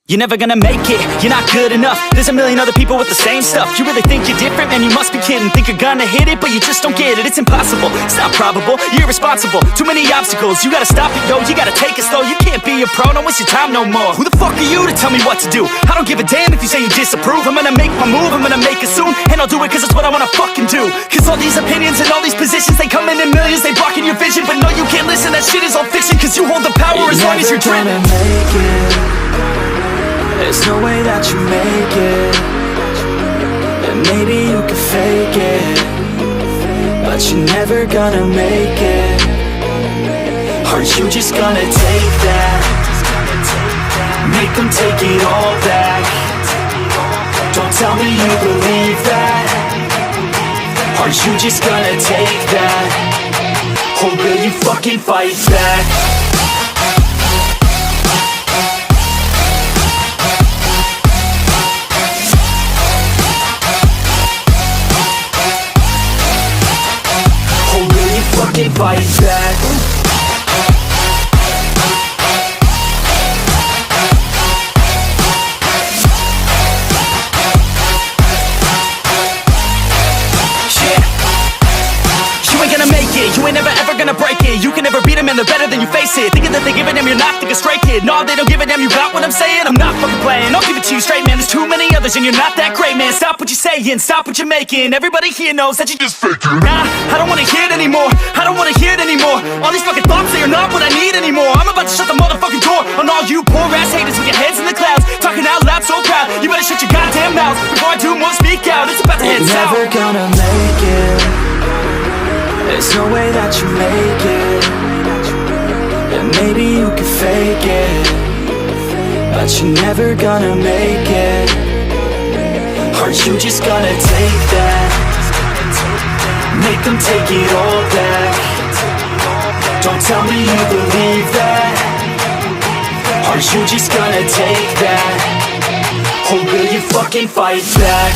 You're never gonna make it, you're not good enough. There's a million other people with the same stuff. You really think you're different? Man, you must be kidding. Think you're gonna hit it, but you just don't get it. It's impossible, it's not probable, you're irresponsible. Too many obstacles, you gotta stop it, yo. You gotta take it slow, you can't be a pro. Don't waste your time no more. Who the fuck are you to tell me what to do? I don't give a damn if you say you disapprove. I'm gonna make my move, I'm gonna make it soon. And I'll do it cause it's what I wanna fucking do. Cause all these opinions and all these positions, they come in millions, they blocking your vision. But no, you can't listen, that shit is all fiction. Cause you hold the power as long as you're driven. There's no way that you make it. And maybe you can fake it, but you're never gonna make it. Are you just gonna take that? Make them take it all back. Don't tell me you believe that. Are you just gonna take that? Or will you fucking fight back? Fight back. You ain't gonna make it, you ain't never ever gonna break it. You can never beat them and they're better than you face it. Thinking that they give a damn, you're not, think a straight kid. No, they don't give a damn, you got what I'm saying? I'm not fucking playing, I'll give it to you straight, man. There's too many others and you're not that great, man. Stop what you're saying, stop what you're making. Everybody here knows that you just faking. Nah, I don't wanna hear it anymore, I don't wanna hear it anymore. All these fucking thoughts, they are not what I need anymore. I'm about to shut the motherfucking door on all you poor ass haters with your heads in the clouds, talking out loud so proud. You better shut your goddamn mouth before I do more speak out. It's about to head south. Never gonna make it. There's no way that you make it. And maybe you can fake it, but you're never gonna make it. Are you just gonna take that? Make them take it all back. Don't tell me you believe that. Are you just gonna take that? Or will you fucking fight back?